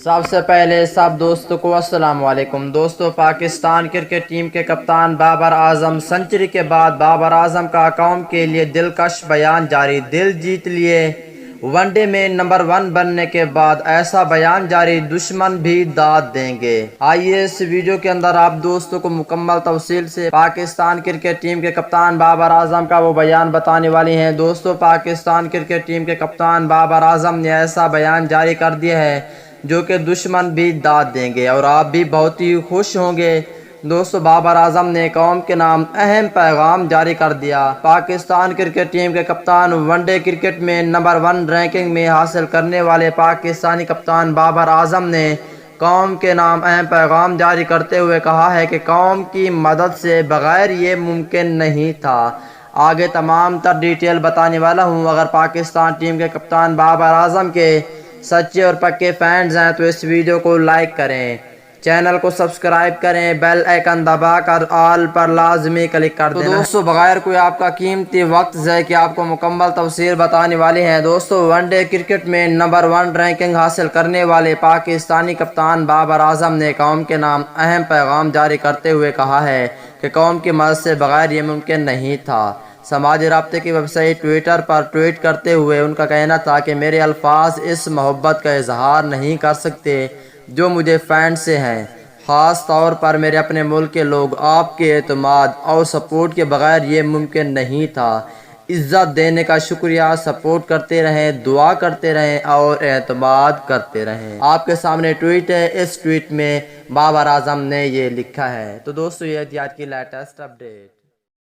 سب سے پہلے سب دوستوں کو السلام علیکم۔ دوستوں، پاکستان کرکٹ ٹیم کے کپتان بابر اعظم سنچری کے بعد بابر اعظم کا قوم کے لیے دلکش بیان جاری۔ دل جیت لیے، ون ڈے میں نمبر 1 بننے کے بعد ایسا بیان جاری، دشمن بھی داد دیں گے۔ آئیے اس ویڈیو کے اندر آپ دوستوں کو مکمل تفصیل سے پاکستان کرکٹ ٹیم کے کپتان بابر اعظم کا وہ بیان بتانے والی ہیں۔ دوستوں، پاکستان کرکٹ ٹیم کے کپتان بابر اعظم نے ایسا بیان جاری کر دیا ہے جو کہ دشمن بھی داد دیں گے اور آپ بھی بہت ہی خوش ہوں گے۔ دوستو، بابر اعظم نے قوم کے نام اہم پیغام جاری کر دیا۔ پاکستان کرکٹ ٹیم کے کپتان، ون ڈے کرکٹ میں نمبر 1 رینکنگ میں حاصل کرنے والے پاکستانی کپتان بابر اعظم نے قوم کے نام اہم پیغام جاری کرتے ہوئے کہا ہے کہ قوم کی مدد سے بغیر یہ ممکن نہیں تھا۔ آگے تمام تر ڈیٹیل بتانے والا ہوں۔ اگر پاکستان ٹیم کے کپتان بابر اعظم کے سچے اور پکے فینز ہیں تو اس ویڈیو کو لائک کریں، چینل کو سبسکرائب کریں، بیل آئیکن دبا کر آل پر لازمی کلک کر دیں۔ دوستو، بغیر کوئی آپ کا قیمتی وقت ضائع کیے آپ کو مکمل تفصیل بتانے والے ہیں۔ دوستو، ون ڈے کرکٹ میں نمبر 1 رینکنگ حاصل کرنے والے پاکستانی کپتان بابر اعظم نے قوم کے نام اہم پیغام جاری کرتے ہوئے کہا ہے کہ قوم کی مدد سے بغیر یہ ممکن نہیں تھا۔ سماجی رابطے کی ویب سائٹ ٹویٹر پر ٹویٹ کرتے ہوئے ان کا کہنا تھا کہ میرے الفاظ اس محبت کا اظہار نہیں کر سکتے جو مجھے فینس سے ہیں، خاص طور پر میرے اپنے ملک کے لوگ۔ آپ کے اعتماد اور سپورٹ کے بغیر یہ ممکن نہیں تھا۔ عزت دینے کا شکریہ، سپورٹ کرتے رہیں، دعا کرتے رہیں اور اعتماد کرتے رہیں۔ آپ کے سامنے ٹویٹ ہے، اس ٹویٹ میں بابر اعظم نے یہ لکھا ہے۔ تو دوستو، یہ تھی آج کی لیٹسٹ اپڈیٹ۔